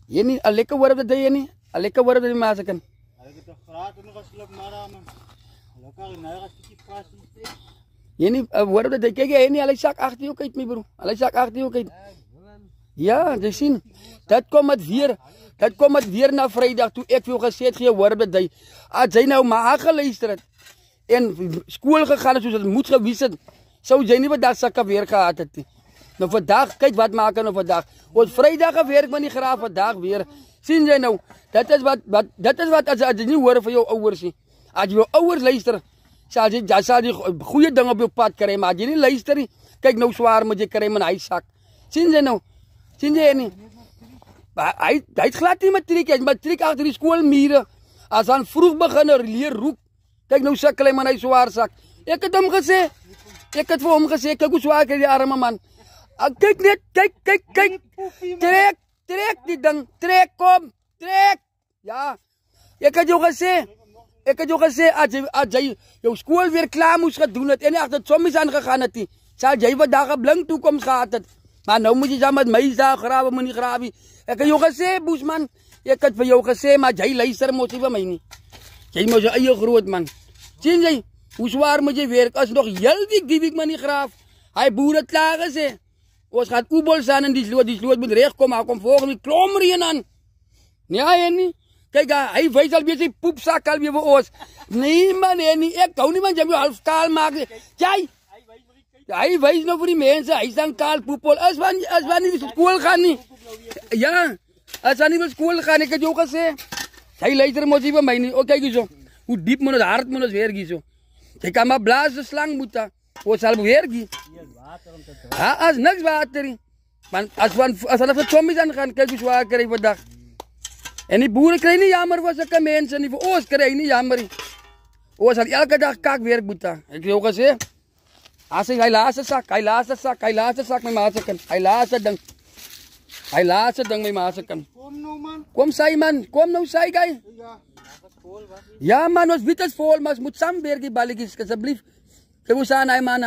Hier nie, 'n lekker hoor op dat jy nie. 'n lekker hoor op dat jy masakan. Ek het gevraag en nog geslip maar man. Lekker nou as jy pas is. Hier nie, hoor op dat jy kyk jy nie, hulle sak agter jou kyk my bro. Hulle sak agter jou kyk. Ja, jy sien. Dat kom met weer na Vrydag toe ek vir jou gesê het gee hoor op dat jy as jy nou maar geluister het en skool gegaan het soos dit moet gewees het, sou jy nie vandag sakke weer gehad het nie. Nou vandag, kyk wat maak nou vandag. Ons Vrydag gewerk met die graaf vandag weer. Sien jy nou, dit is wat as jy nie hoor van jou ouers nie. As jy jou ouers luister, sal jy goeie ding op jou pad kry, maar as jy nie luister nie, kyk nou swaar moet jy kry met hy sak. Sien jy nou? Sien jy nie? Hy het glad nie matriek, hy het matriek agter die skoolmure. As aan vroeg begin leer roep. Kyk nou sukkel hy man hy swaar sak. Ek het hom gesê. Ek het vir hom gesê, kyk hoe swaar kry die arme man. Kyk net, kyk. Trek die ding, trek kom, trek. Ja. Ek het jou gesê as jy jou skool weer klaar moes gedoen het en nie agter sommies aangegaan het nie, sal jy vandag 'n blink toekoms gehad het. Maar nou moet jy saam met my daar grawe, moenie grawe. Ek het jou gesê, Boesman, ek het vir jou gesê, maar jy luister mos nie vir my nie. Jy moet jou eie groot man. Sien jy, hoe swaar moet jy werk, as nog heel die week man nie graaf. Hy boere klaar gesê. Ons gaat oebol staan en die sloot moet recht komen. Hij komt volgende klom reën aan. Ja, en nie. Kijk, hij wees al weer zijn poepzak al weer voor ons. Nee, man, nie. Ik hou niet, man. Jy moet half kaal maken. Jij. Hij wees nou voor die mensen. Hij is dan kaal poepel. Als we niet naar school gaan, niet. Ja. Als we niet naar school gaan, ik heb jou gezegd. Hij luistert moet even mij niet. Oh, kijk eens zo. Hoe diep moet het hart moet het werken zo. Je kan maar blazen, slang moeten. Hoe zal het werken? Ja, als niks water. Want als hulle vir zombies aangaan, kyk hoe swaar kry vandag. En die boere kry nie jammer vir sulke mense nie, vir ons kry nie jammer nie. Ons sal elke dag kak werk moet. Ek het jou gesê, as hy laaste sak, my maatse kan. Hy laaste ding, my maatse kan. Kom nou man. Kom sy man, kom nou sy guy. Ja man, ons weet het vol, maar ons moet saam werk die balletjies, asseblief. Kyk hoe staan hy man.